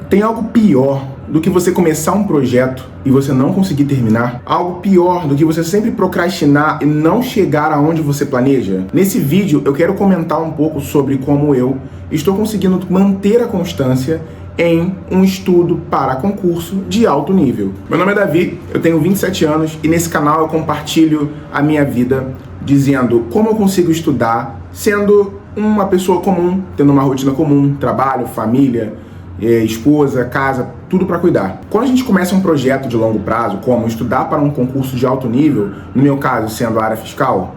Tem algo pior do que você começar um projeto e você não conseguir terminar? Algo pior do que você sempre procrastinar e não chegar aonde você planeja? Nesse vídeo eu quero comentar um pouco sobre como eu estou conseguindo manter a constância em um estudo para concurso de alto nível. Meu nome é Davi, eu tenho 27 anos e nesse canal eu compartilho a minha vida dizendo como eu consigo estudar sendo uma pessoa comum, tendo uma rotina comum, trabalho, família, esposa, casa, tudo para cuidar. Quando a gente começa um projeto de longo prazo, como estudar para um concurso de alto nível, no meu caso sendo a área fiscal,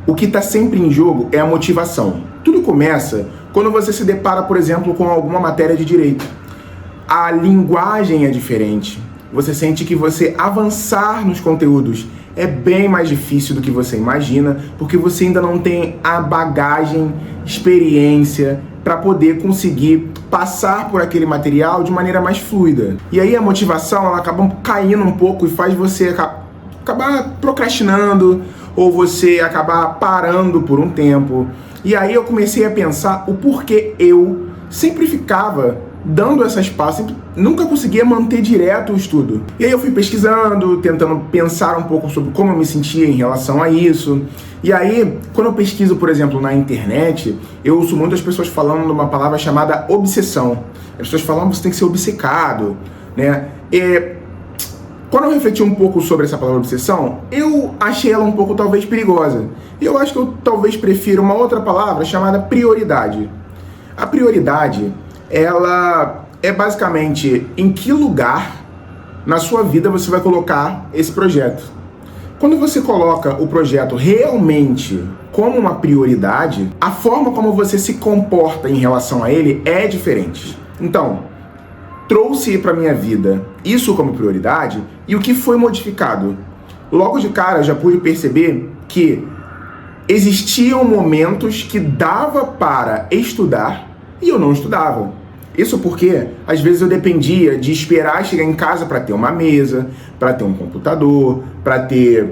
o que está sempre em jogo é a motivação. Tudo começa quando você se depara, por exemplo, com alguma matéria de direito. A linguagem é diferente. Você sente que você avançar nos conteúdos é bem mais difícil do que você imagina, porque você ainda não tem a bagagem, experiência para poder conseguir passar por aquele material de maneira mais fluida. E aí a motivação ela acaba caindo um pouco e faz você acabar procrastinando ou você acabar parando por um tempo. E aí eu comecei a pensar o porquê eu sempre ficava dando essas pausas, nunca conseguia manter direto o estudo. E aí eu fui pesquisando, tentando pensar um pouco sobre como eu me sentia em relação a isso. E aí, quando eu pesquiso, por exemplo, na internet, eu ouço muitas pessoas falando de uma palavra chamada obsessão. As pessoas falam que você tem que ser obcecado, né? E quando eu refleti um pouco sobre essa palavra obsessão, eu achei ela um pouco talvez perigosa. E eu acho que eu talvez prefiro uma outra palavra chamada prioridade. A prioridade, ela é basicamente em que lugar na sua vida você vai colocar esse projeto. Quando você coloca o projeto realmente como uma prioridade, a forma como você se comporta em relação a ele é diferente. Então, trouxe para minha vida isso como prioridade e o que foi modificado? Logo de cara eu já pude perceber que existiam momentos que dava para estudar e eu não estudava. Isso porque, às vezes, eu dependia de esperar chegar em casa para ter uma mesa, para ter um computador, para ter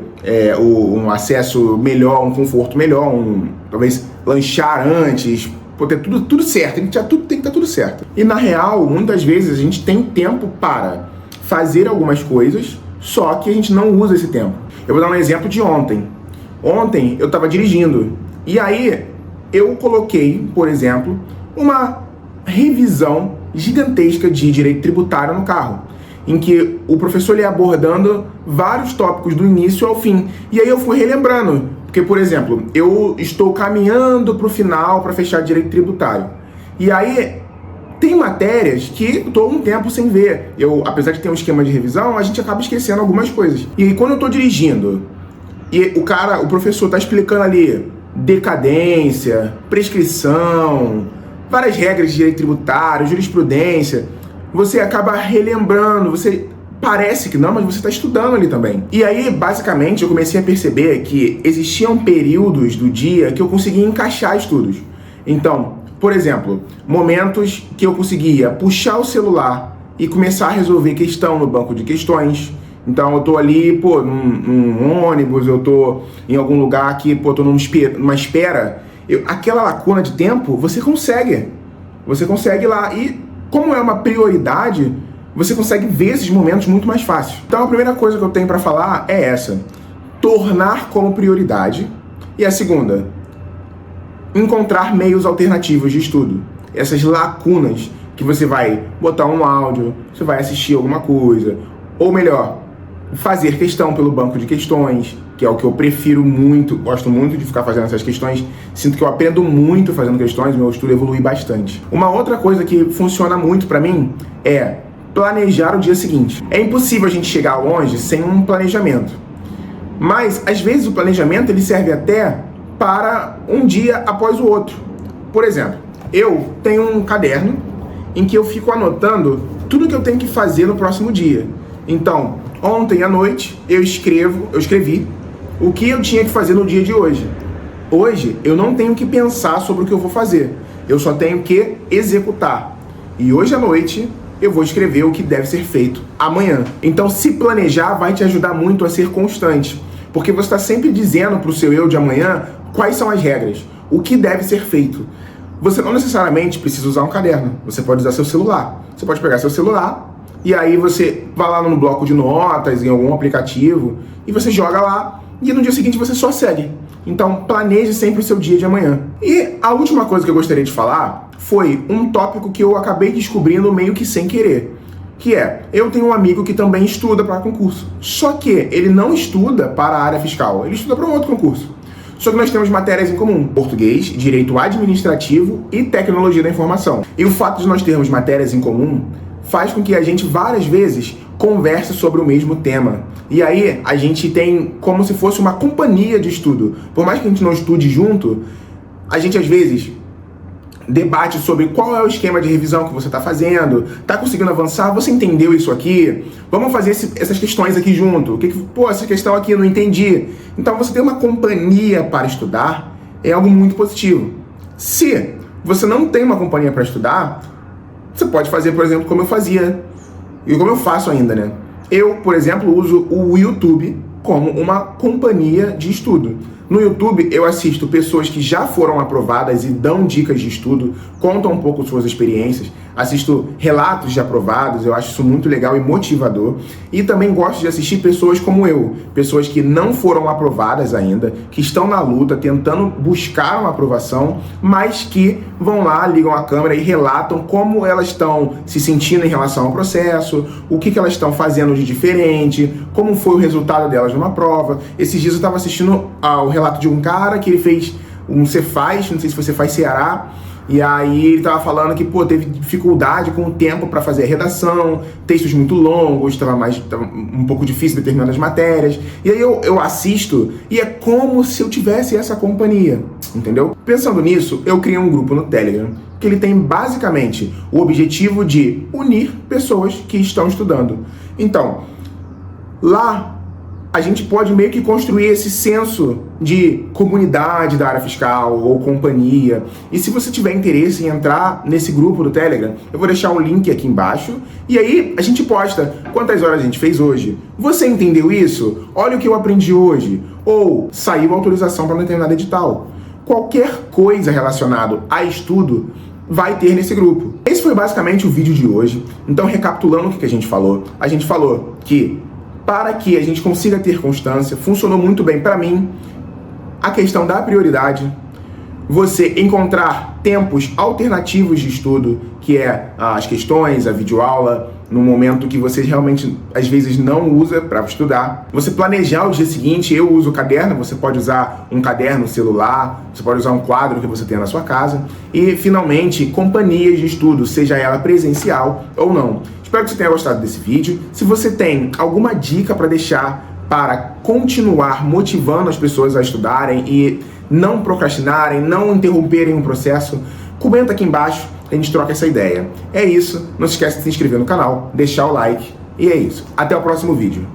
um acesso melhor, um conforto melhor, talvez lanchar antes, ter tudo certo, tem que estar tudo certo. E, na real, muitas vezes a gente tem tempo para fazer algumas coisas, só que a gente não usa esse tempo. Eu vou dar um exemplo de ontem. Ontem eu estava dirigindo e aí eu coloquei, por exemplo, uma revisão gigantesca de direito tributário no carro, em que o professor ia abordando vários tópicos do início ao fim. E aí eu fui relembrando, porque, por exemplo, eu estou caminhando para o final para fechar direito tributário. E aí tem matérias que eu estou um tempo sem ver. Apesar de ter um esquema de revisão, a gente acaba esquecendo algumas coisas. E aí quando eu estou dirigindo e o professor está explicando ali decadência, prescrição, várias regras de direito tributário, jurisprudência, você acaba relembrando, você parece que não, mas você está estudando ali também. E aí, basicamente, eu comecei a perceber que existiam períodos do dia que eu conseguia encaixar estudos. Então, por exemplo, momentos que eu conseguia puxar o celular e começar a resolver questão no banco de questões. Então, eu tô ali, num ônibus, eu tô em algum lugar que, tô numa espera. Aquela lacuna de tempo, você consegue lá. E como é uma prioridade, você consegue ver esses momentos muito mais fácil. Então a primeira coisa que eu tenho para falar é essa: tornar como prioridade. E a segunda, encontrar meios alternativos de estudo. Essas lacunas que você vai botar um áudio, você vai assistir alguma coisa, ou melhor, fazer questão pelo banco de questões, que é o que eu prefiro muito, gosto muito de ficar fazendo essas questões, sinto que eu aprendo muito fazendo questões, meu estudo evolui bastante. Uma outra coisa que funciona muito pra mim é planejar o dia seguinte. É impossível a gente chegar longe sem um planejamento, mas às vezes o planejamento ele serve até para um dia após o outro. Por exemplo, eu tenho um caderno em que eu fico anotando tudo que eu tenho que fazer no próximo dia. Então, ontem à noite eu escrevi o que eu tinha que fazer no dia de hoje. Hoje eu não tenho que pensar sobre o que eu vou fazer, eu só tenho que executar. E hoje à noite eu vou escrever o que deve ser feito amanhã. Então se planejar vai te ajudar muito a ser constante, porque você está sempre dizendo para o seu eu de amanhã quais são as regras, o que deve ser feito. você não necessariamente precisa usar um caderno, você pode usar seu celular. Você pode pegar seu celular e aí você vai lá no bloco de notas, em algum aplicativo, e você joga lá, e no dia seguinte você só segue. Então planeje sempre o seu dia de amanhã. E a última coisa que eu gostaria de falar foi um tópico que eu acabei descobrindo meio que sem querer. Que é, eu tenho um amigo que também estuda para concurso. Só que ele não estuda para a área fiscal, ele estuda para um outro concurso. Só que nós temos matérias em comum: português, direito administrativo e tecnologia da informação. E o fato de nós termos matérias em comum faz com que a gente várias vezes converse sobre o mesmo tema. E aí a gente tem como se fosse uma companhia de estudo. Por mais que a gente não estude junto, a gente às vezes debate sobre qual é o esquema de revisão que você está fazendo, está conseguindo avançar, você entendeu isso aqui? Vamos fazer essas questões aqui junto. Essa questão aqui eu não entendi. Então você ter uma companhia para estudar é algo muito positivo. Se você não tem uma companhia para estudar, você pode fazer, por exemplo, como eu fazia, e como eu faço ainda, né? Eu, por exemplo, uso o YouTube como uma companhia de estudo. No YouTube, eu assisto pessoas que já foram aprovadas e dão dicas de estudo, contam um pouco suas experiências, assisto relatos de aprovados, eu acho isso muito legal e motivador. E também gosto de assistir pessoas como eu, pessoas que não foram aprovadas ainda, que estão na luta, tentando buscar uma aprovação, mas que vão lá, ligam a câmera e relatam como elas estão se sentindo em relação ao processo, o que elas estão fazendo de diferente, como foi o resultado delas numa prova. Esses dias eu estava assistindo ao relato de um cara que ele fez um Cefaz, não sei se você faz Ceará, e aí ele tava falando que, teve dificuldade com o tempo para fazer a redação, textos muito longos, tava um pouco difícil determinadas matérias. E aí eu assisto e é como se eu tivesse essa companhia, entendeu? Pensando nisso, eu criei um grupo no Telegram, que ele tem basicamente o objetivo de unir pessoas que estão estudando. Então, lá a gente pode meio que construir esse senso de comunidade da área fiscal ou companhia. E se você tiver interesse em entrar nesse grupo do Telegram, eu vou deixar um link aqui embaixo. E aí a gente posta quantas horas a gente fez hoje. Você entendeu isso? Olha o que eu aprendi hoje. Ou saiu autorização para um determinado edital. Qualquer coisa relacionada a estudo vai ter nesse grupo. Esse foi basicamente o vídeo de hoje. Então, recapitulando o que a gente falou que para que a gente consiga ter constância, funcionou muito bem para mim a questão da prioridade, você encontrar tempos alternativos de estudo, que é as questões, a videoaula, no momento que você realmente, às vezes, não usa para estudar. Você planejar o dia seguinte, eu uso o caderno, você pode usar um caderno, celular, você pode usar um quadro que você tenha na sua casa. E, finalmente, companhias de estudo, seja ela presencial ou não. Espero que você tenha gostado desse vídeo. Se você tem alguma dica para deixar para continuar motivando as pessoas a estudarem e não procrastinarem, não interromperem o processo, comenta aqui embaixo, a gente troca essa ideia. É isso, não se esqueça de se inscrever no canal, deixar o like, e é isso. Até o próximo vídeo.